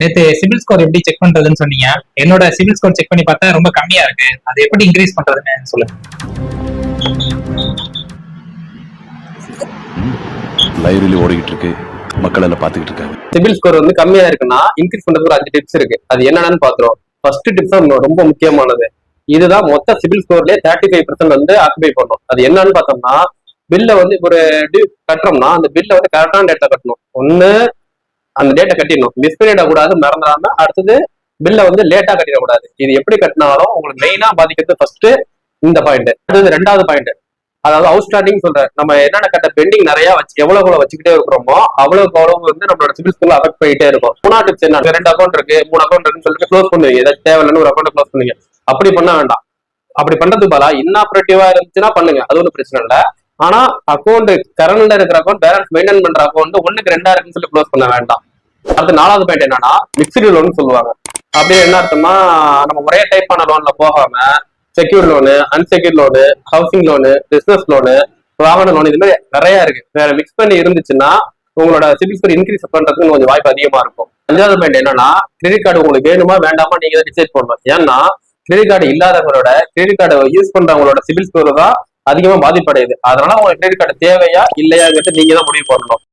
நேத்து சிபில் ஸ்கோர் எப்படி செக் பண்றதுன்னு சொன்னீங்க. என்னோட சிபில் ஸ்கோர் செக் பண்ணி பார்த்தா ரொம்ப கம்மியா இருக்கு. அது எப்படி இன்க்ரீஸ் பண்றதுன்னு சொல்லுங்க. லைவ்ல ஓடிக்கிட்டு இருக்கு, மக்கள் எல்லாம் பாத்துக்கிட்டு இருக்காங்க. சிபில் ஸ்கோர் வந்து கம்மியா இருக்குன்னா இன்க்ரீஸ் பண்றதுக்கு ஒரு 5 டிப்ஸ் இருக்கு. அது என்னன்னு பாத்துறோம். ஃபர்ஸ்ட் டிப்ஸ் ரொம்ப முக்கியமானது. இதுதான் மொத்த சிபில் ஸ்கோர்லயே 35% வந்து ஆக்குபை பண்ணும். அது என்னன்னு பார்த்தோம்னா, பில்ல வந்து ஒரு டியூ கட்டுறோம்னா அந்த பில்ல வந்து கரெக்டான டேட்ல கட்டணும். ஒண்ணு அந்த டேட்டை கட்டிடணும், மிஸ் பண்ணிடக்கூடாது, மறந்துடாம. அடுத்தது பில்ல வந்து லேட்டா கட்டிடக்கூடாது. இது எப்படி கட்டினாலும் உங்களுக்கு மெயினா பாதிக்கிறது ஃபர்ஸ்ட் இந்த பாயிண்ட். அடுத்தது 2வது பாயிண்ட், அதாவது அவுட்ஸ்டாண்டிங் சொல்ற நம்ம என்னென்ன கட்ட பெண்டிங் நிறைய வச்சு எவ்வளவு வச்சுக்கிட்டே இருக்கிறோமோ அவ்வளவு வந்து நம்மளோட சிபில் ஸ்கோர்ல அஃபெக்ட் பண்ணிட்டே இருக்கும். 3வது டிப்ஸ் என்ன, 2 அக்கௌண்ட் இருக்கு 3 அக்கௌண்ட் இருக்குன்னு சொல்லிட்டு க்ளோஸ் பண்ணுவீங்க. ஏதாவது தேவையில்லைன்னு ஒரு அக்கௌண்ட் க்ளோஸ் பண்ணுவீங்க. அப்படி பண்ண வேண்டாம். அப்படி பண்றதுக்கு பதிலா இன்னாபரேட்டிவா இருந்துச்சுன்னா பண்ணுங்க, அது ஒன்றும் பிரச்சனை இல்லை. ஆனா அக்கௌண்ட் கரண்ட்ல இருக்கிற அக்கௌண்ட் பேலன்ஸ் மெயின்டைன் பண்ற அக்கௌண்ட் 1க்கு 2 இருக்குன்னு சொல்லி க்ளோஸ் பண்ண வேண்டாம். அடுத்து 4வது பாயிண்ட் என்னன்னா, மிக்ஸ்டு லோன் சொல்லுவாங்க. அப்படியே என்ன அர்த்தமா, நம்ம ஒரே டைப்பான லோன்ல போகாம secure loan, unsecure loan, housing loan, business loan, வாகன லோன், இது மாதிரி நிறைய இருக்கு. வேற மிக்ஸ் பண்ணி இருந்துச்சுன்னா உங்களோட சிபில் ஸ்கோர் இன்க்ரீஸ் பண்றதுக்கு கொஞ்சம் வாய்ப்பு அதிகமா இருக்கும். 5வது பாயிண்ட் என்னன்னா, கிரெடிட் கார்டு உங்களுக்கு வேணுமா வேண்டாமா நீங்க தான் டிசைட் பண்ணணும். ஏன்னா கிரெடிட் கார்டு இல்லாதவங்களோட கிரெடிட் கார்டு யூஸ் பண்றவங்களோட சிபில் ஸ்கோர் தான் அதிகமா பாதிப்படையுது. அதனால உங்களுக்கு கிரெடிட் கார்டு தேவையா இல்லையாங்கிறது நீங்க தான் முடிவு பண்ணணும்.